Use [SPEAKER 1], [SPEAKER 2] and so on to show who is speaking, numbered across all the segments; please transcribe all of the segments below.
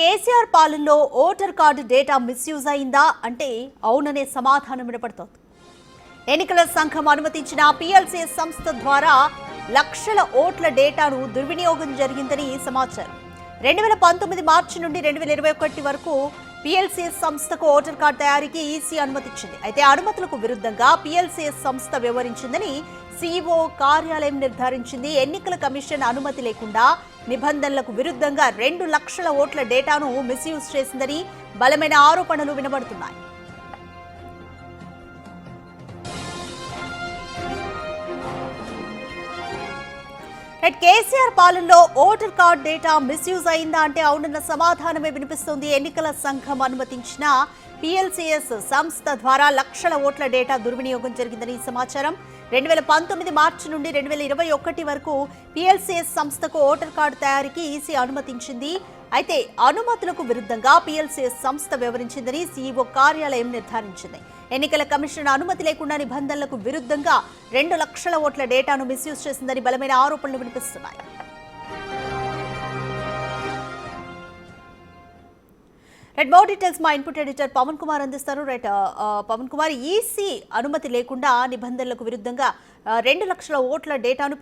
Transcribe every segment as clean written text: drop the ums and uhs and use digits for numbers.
[SPEAKER 1] కేసీఆర్ పాలనలో voter card data misuse అయిందా అంటే అవుననే సమాధానం వినపడుతోంది. ఎన్నికల సంఘం అనుమతించిన పిఎల్సిఎస్ సంస్థ ద్వారా లక్షల ఓట్ల డేటాను దుర్వినియోగం జరిగిందని సమాచారం. 2019 మార్చి నుండి 2021 వరకు పిఎల్సిఎస్ సంస్థకు ఓటర్ కార్డు తయారీకి ఈసీ అనుమతిచ్చింది. అయితే అనుమతులకు విరుద్ధంగా పిఎల్సిఎస్ సంస్థ వ్యవహరించిందని సీఈఓ కార్యాలయం నిర్ధారించింది. ఎన్నికల కమిషన్ అనుమతి లేకుండా నిబంధనలకు విరుద్ధంగా 2 లక్షల ఓట్ల డేటాను మిస్యూజ్ చేసిందని బలమైన ఆరోపణలు వినబడుతున్నాయి. కేసీఆర్ పాలనలో ఓటర్ కార్డు డేటా మిస్యూజ్ అయిందా అంటే అవునన్న సమాధానమే వినిపిస్తోంది. ఎన్నికల సంఘం అనుమతించిన పిఎల్సిఎస్ సంస్థ ద్వారా లక్షల ఓట్ల డేటా దుర్వినియోగం జరిగిందని సమాచారం. 2019 మార్చి నుండి 2021 వరకు పిఎల్సిఎస్ సంస్థకు ఓటర్ కార్డు తయారీకి ఈసీ అనుమతించింది. అయితే అనుమతులకు విరుద్ధంగా పిఎల్సిఎస్ సంస్థ వ్యవహరించిందని సీఈఓ కార్యాలయం నిర్ధారించింది. ఎన్నికల కమిషన్ అనుమతి లేకుండా నిబంధనలకు విరుద్ధంగా 2 లక్షల ఓట్ల డేటాను మిస్యూజ్ చేసిందని బలమైన ఆరోపణలు వినిపిస్తున్నాయి. మోర్ డీటెయిల్స్ మా ఇన్పుట్ ఎడిటర్ పవన్ కుమార్ అందిస్తారు. పవన్ కుమార్, ఈసీ అనుమతి లేకుండా నిబంధనలకు విరుద్ధంగా 2 లక్షల ఓట్ల డేటాను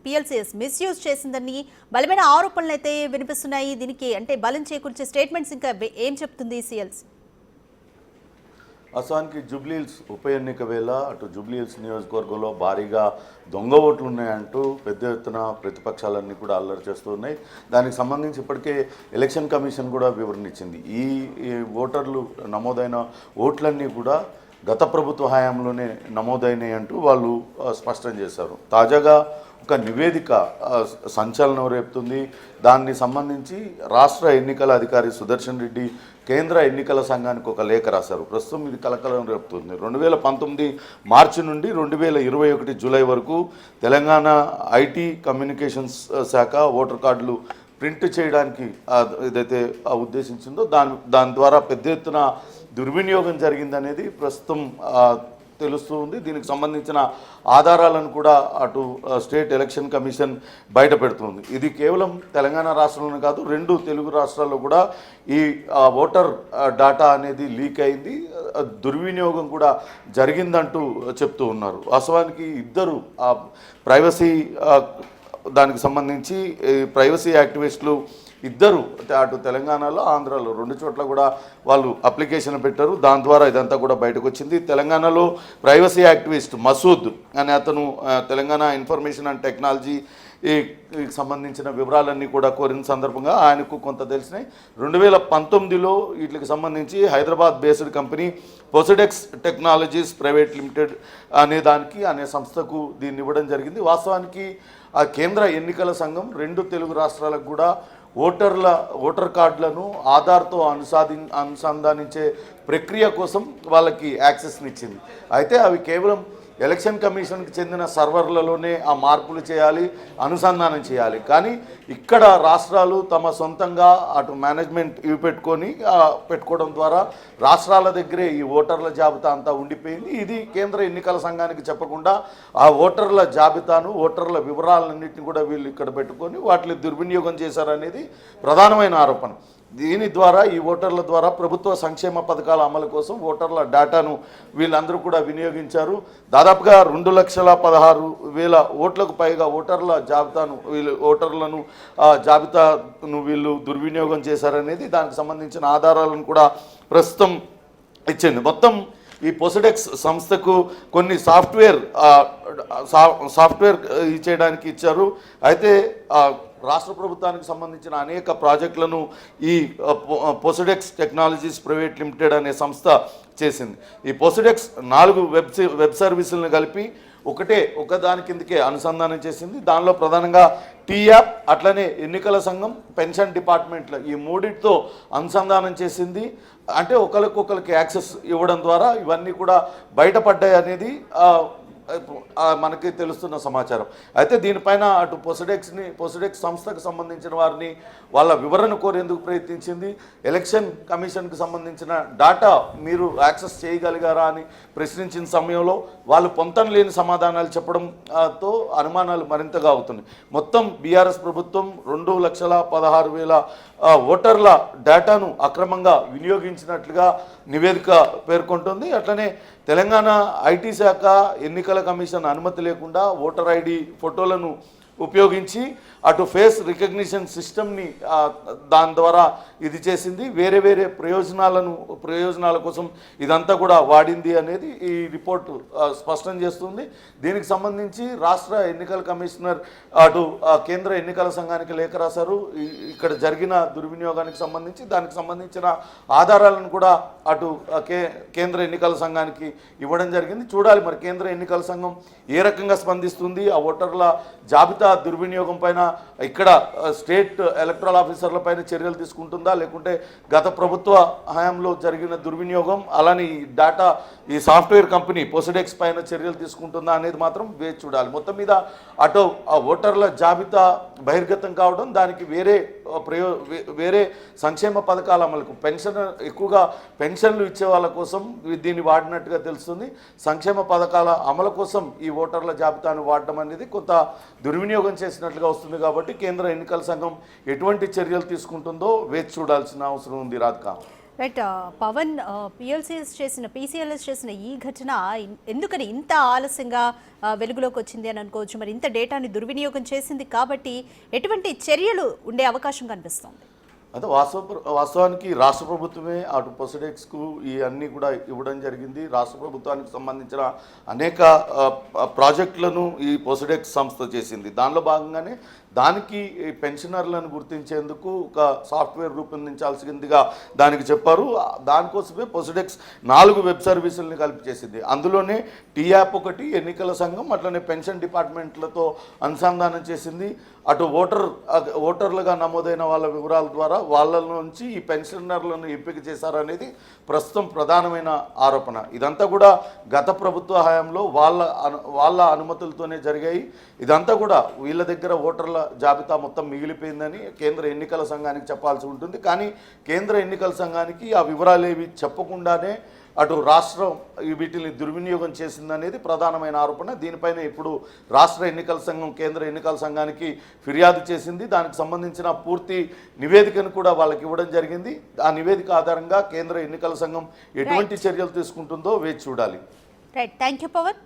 [SPEAKER 1] పిఎల్సిఎస్ మిస్యూజ్ చేసిందని బలమైన ఆరోపణలు అయితే వినిపిస్తున్నాయి. దీనికి అంటే బలం చేకూర్చే స్టేట్మెంట్స్ ఇంకా ఏం చెప్తుంది ఈసీఎల్సీ?
[SPEAKER 2] అసలు జూబ్లీహిల్స్ ఉప ఎన్నిక వేళ అటు జూబ్లీహిల్స్ నియోజకవర్గంలో భారీగా దొంగ ఓట్లు ఉన్నాయంటూ పెద్ద ఎత్తున ప్రతిపక్షాలన్నీ కూడా అల్లరి చేస్తూ ఉన్నాయి. దానికి సంబంధించి ఇప్పటికే ఎలక్షన్ కమిషన్ కూడా వివరణ ఇచ్చింది. ఈ ఓటర్లు నమోదైన ఓట్లన్నీ కూడా గత ప్రభుత్వ హయాంలోనే నమోదైనాయి అంటూ వాళ్ళు స్పష్టం చేశారు. తాజాగా ఒక నివేదిక సంచలనం రేపుతుంది. దాన్ని సంబంధించి రాష్ట్ర ఎన్నికల అధికారి సుదర్శన్ రెడ్డి కేంద్ర ఎన్నికల సంఘానికి ఒక లేఖ రాశారు. ప్రస్తుతం ఇది కలకలం రేపుతుంది. 2019 మార్చి నుండి 2021 జూలై వరకు తెలంగాణ ఐటీ కమ్యూనికేషన్స్ శాఖ ఓటర్ కార్డులు ప్రింట్ చేయడానికి ఏదైతే ఉద్దేశించిందో దాని ద్వారా పెద్ద ఎత్తున దుర్వినియోగం జరిగిందనేది ప్రస్తుతం తెలుస్తూ ఉంది. దీనికి సంబంధించిన ఆధారాలను కూడా అటు స్టేట్ ఎలక్షన్ కమిషన్ బయట పెడుతుంది. ఇది కేవలం తెలంగాణ రాష్ట్రంలోనే కాదు, 2 తెలుగు రాష్ట్రాల్లో కూడా ఈ ఓటర్ డేటా అనేది లీక్ అయింది, దుర్వినియోగం కూడా జరిగిందంటూ చెప్తూ ఉన్నారు. వాస్తవానికి ఇద్దరు ప్రైవసీ దానికి సంబంధించి ప్రైవసీ యాక్టివిస్టులు ఇద్దరు అటు తెలంగాణలో ఆంధ్రాలో 2 చోట్ల కూడా వాళ్ళు అప్లికేషన్ పెట్టారు. దాని ద్వారా ఇదంతా కూడా బయటకు వచ్చింది. తెలంగాణలో ప్రైవసీ యాక్టివిస్ట్ మసూద్ అనే అతను తెలంగాణ ఇన్ఫర్మేషన్ అండ్ టెక్నాలజీ సంబంధించిన వివరాలన్నీ కూడా కోరిన సందర్భంగా ఆయనకు కొంత తెలిసినాయి. 2019లో వీటికి సంబంధించి Hyderabad based company Posidex technologies private limited అనే సంస్థకు దీన్ని ఇవ్వడం జరిగింది. వాస్తవానికి ఆ కేంద్ర ఎన్నికల సంఘం 2 తెలుగు రాష్ట్రాలకు కూడా ఓటర్ కార్డులను ఆధార్తో అనుసంధానించే ప్రక్రియ కోసం వాళ్ళకి యాక్సెస్ని ఇచ్చింది. అయితే అవి కేవలం ఎలక్షన్ కమిషన్కి చెందిన సర్వర్లలోనే ఆ మార్పులు చేయాలి, అనుసంధానం చేయాలి. కానీ ఇక్కడ రాష్ట్రాలు తమ సొంతంగా అటు మేనేజ్మెంట్ ఇవి పెట్టుకోవడం ద్వారా రాష్ట్రాల దగ్గరే ఈ ఓటర్ల జాబితా అంతా ఉండిపోయింది. ఇది కేంద్ర ఎన్నికల సంఘానికి చెప్పకుండా ఆ ఓటర్ల జాబితాను, ఓటర్ల వివరాలన్నింటినీ కూడా వీళ్ళు ఇక్కడ పెట్టుకొని వాటిని దుర్వినియోగం చేశారనేది ప్రధానమైన ఆరోపణ. దీని ద్వారా ఈ ఓటర్ల ద్వారా ప్రభుత్వ సంక్షేమ పథకాల అమలు కోసం ఓటర్ల డేటాను వీళ్ళందరూ కూడా వినియోగించారు. దాదాపుగా 2,16,000 ఓట్లకు పైగా జాబితాను వీళ్ళు దుర్వినియోగం చేశారనేది దానికి సంబంధించిన ఆధారాలను కూడా ప్రస్తుతం ఇచ్చింది. మొత్తం ఈ పొసిడెక్స్ సంస్థకు కొన్ని సాఫ్ట్వేర్ చేయడానికి ఇచ్చారు. అయితే రాష్ట్ర ప్రభుత్వానికి సంబంధించిన అనేక ప్రాజెక్టులను ఈ పొసిడెక్స్ టెక్నాలజీస్ ప్రైవేట్ లిమిటెడ్ అనే సంస్థ చేసింది. ఈ పొసిడెక్స్ 4 వెబ్ సర్వీసులను కలిపి ఒకదాని కిందకే అనుసంధానం చేసింది. దానిలో ప్రధానంగా టీ యాప్, అట్లనే ఎన్నికల సంఘం, పెన్షన్ డిపార్ట్మెంట్లో ఈ 3టితో అనుసంధానం చేసింది. అంటే ఒకరికి యాక్సెస్ ఇవ్వడం ద్వారా ఇవన్నీ కూడా బయటపడ్డాయి అనేది మనకి తెలుస్తున్న సమాచారం. అయితే దీనిపైన అటు పొసిడెక్స్ సంస్థకు సంబంధించిన వారిని వాళ్ళ వివరణ కోరేందుకు ప్రయత్నించింది. ఎలక్షన్ కమిషన్కి సంబంధించిన డాటా మీరు యాక్సెస్ చేయగలిగారా అని ప్రశ్నించిన సమయంలో వాళ్ళు పొంతన లేని సమాధానాలు చెప్పడంతో అనుమానాలు మరింతగా అవుతున్నాయి. మొత్తం బీఆర్ఎస్ ప్రభుత్వం 2,16,000 ఓటర్ల డేటాను అక్రమంగా వినియోగించినట్లుగా నివేదిక పేర్కొంటుంది. అట్లనే తెలంగాణ ఐటీ శాఖ ఎన్నికల కమిషన్ అనుమతి లేకుండా ఓటర్ ఐడి ఫోటోలను ఉపయోగించి అటు ఫేస్ రికగ్నిషన్ సిస్టమ్ని దాని ద్వారా ఇది చేసింది. వేరే వేరే ప్రయోజనాల కోసం ఇదంతా కూడా వాడింది అనేది ఈ రిపోర్టు స్పష్టం చేస్తుంది. దీనికి సంబంధించి రాష్ట్ర ఎన్నికల కమిషనర్ అటు కేంద్ర ఎన్నికల సంఘానికి లేఖ రాశారు. ఇక్కడ జరిగిన దుర్వినియోగానికి సంబంధించి దానికి సంబంధించిన ఆధారాలను కూడా అటు కేంద్ర ఎన్నికల సంఘానికి ఇవ్వడం జరిగింది. చూడాలి మరి కేంద్ర ఎన్నికల సంఘం ఏ రకంగా స్పందిస్తుంది. ఆ ఓటర్ల జాబితా దుర్వినియోగం పైన ఇక్కడ స్టేట్ ఎలక్టరల్ ఆఫీసర్ల పైన చర్యలు తీసుకుంటుందా, లేకుంటే గత ప్రభుత్వ హయాంలో జరిగిన దుర్వినియోగం అలానే ఈ డాటా ఈ సాఫ్ట్వేర్ కంపెనీ పొసిడెక్స్ పైన చర్యలు తీసుకుంటుందా అనేది మాత్రం వేచి చూడాలి. మొత్తం మీద అటు ఆ ఓటర్ల జాబితా బహిర్గతం కావడం, దానికి వేరే సంక్షేమ పథకాల అమలుకు ఎక్కువగా పెన్షన్లు ఇచ్చే వాళ్ళ కోసం దీన్ని వాడినట్టుగా తెలుస్తుంది. సంక్షేమ పథకాల అమలు కోసం ఈ ఓటర్ల జాబితాను వాడడం అనేది కొంత దుర్వినియోగం చేసినట్లుగా వస్తుంది. కాబట్టి కేంద్ర ఎన్నికల సంఘం ఎటువంటి చర్యలు తీసుకుంటుందో వేచి చూడాల్సిన అవసరం ఉంది. రాధిక,
[SPEAKER 1] రైట్. పవన్, పీసీఎల్ఎస్ చేసిన ఈ ఘటన ఎందుకని ఇంత ఆలస్యంగా వెలుగులోకి వచ్చింది అని అనుకోవచ్చు? మరి ఇంత డేటాని దుర్వినియోగం చేసింది కాబట్టి ఎటువంటి చర్యలు ఉండే అవకాశం కనిపిస్తుంది?
[SPEAKER 2] అయితే వాస్తవానికి రాష్ట్ర ప్రభుత్వమే అటు పొసిడెక్స్కు ఈ అన్నీ కూడా ఇవ్వడం జరిగింది. రాష్ట్ర ప్రభుత్వానికి సంబంధించిన అనేక ప్రాజెక్టులను ఈ పొసిడెక్స్ సంస్థ చేసింది. దానిలో భాగంగానే దానికి పెన్షనర్లను గుర్తించేందుకు ఒక సాఫ్ట్వేర్ రూపొందించాల్సిందిగా దానికి చెప్పారు. దానికోసమే పొసిడెక్స్ 4 వెబ్ సర్వీసుల్ని కలిపి చేసింది. అందులోనే టీ యాప్ ఒకటి, ఎన్నికల సంఘం, అట్లనే పెన్షన్ డిపార్ట్మెంట్లతో అనుసంధానం చేసింది. అటు ఓటర్లుగా నమోదైన వాళ్ళ వివరాల ద్వారా వాళ్ళ నుంచి ఈ పెన్షనర్లను ఎంపిక చేశారనేది ప్రస్తుతం ప్రధానమైన ఆరోపణ. ఇదంతా కూడా గత ప్రభుత్వ హయాంలో వాళ్ళ అనుమతులతోనే జరిగాయి. ఇదంతా కూడా వీళ్ళ దగ్గర ఓటర్ల జాబితా మొత్తం మిగిలిపోయిందని కేంద్ర ఎన్నికల సంఘానికి చెప్పాల్సి ఉంటుంది. కానీ కేంద్ర ఎన్నికల సంఘానికి ఆ వివరాలేవి చెప్పకుండానే అటు రాష్ట్రం వీటిని దుర్వినియోగం చేసిందనేది ప్రధానమైన ఆరోపణ. దీనిపైన ఇప్పుడు రాష్ట్ర ఎన్నికల సంఘం కేంద్ర ఎన్నికల సంఘానికి ఫిర్యాదు చేసింది. దానికి సంబంధించిన పూర్తి నివేదికను కూడా వాళ్ళకి ఇవ్వడం జరిగింది. ఆ నివేదిక ఆధారంగా కేంద్ర ఎన్నికల సంఘం ఎటువంటి చర్యలు తీసుకుంటుందో వేచి చూడాలి.
[SPEAKER 1] Right, thank you Pawan.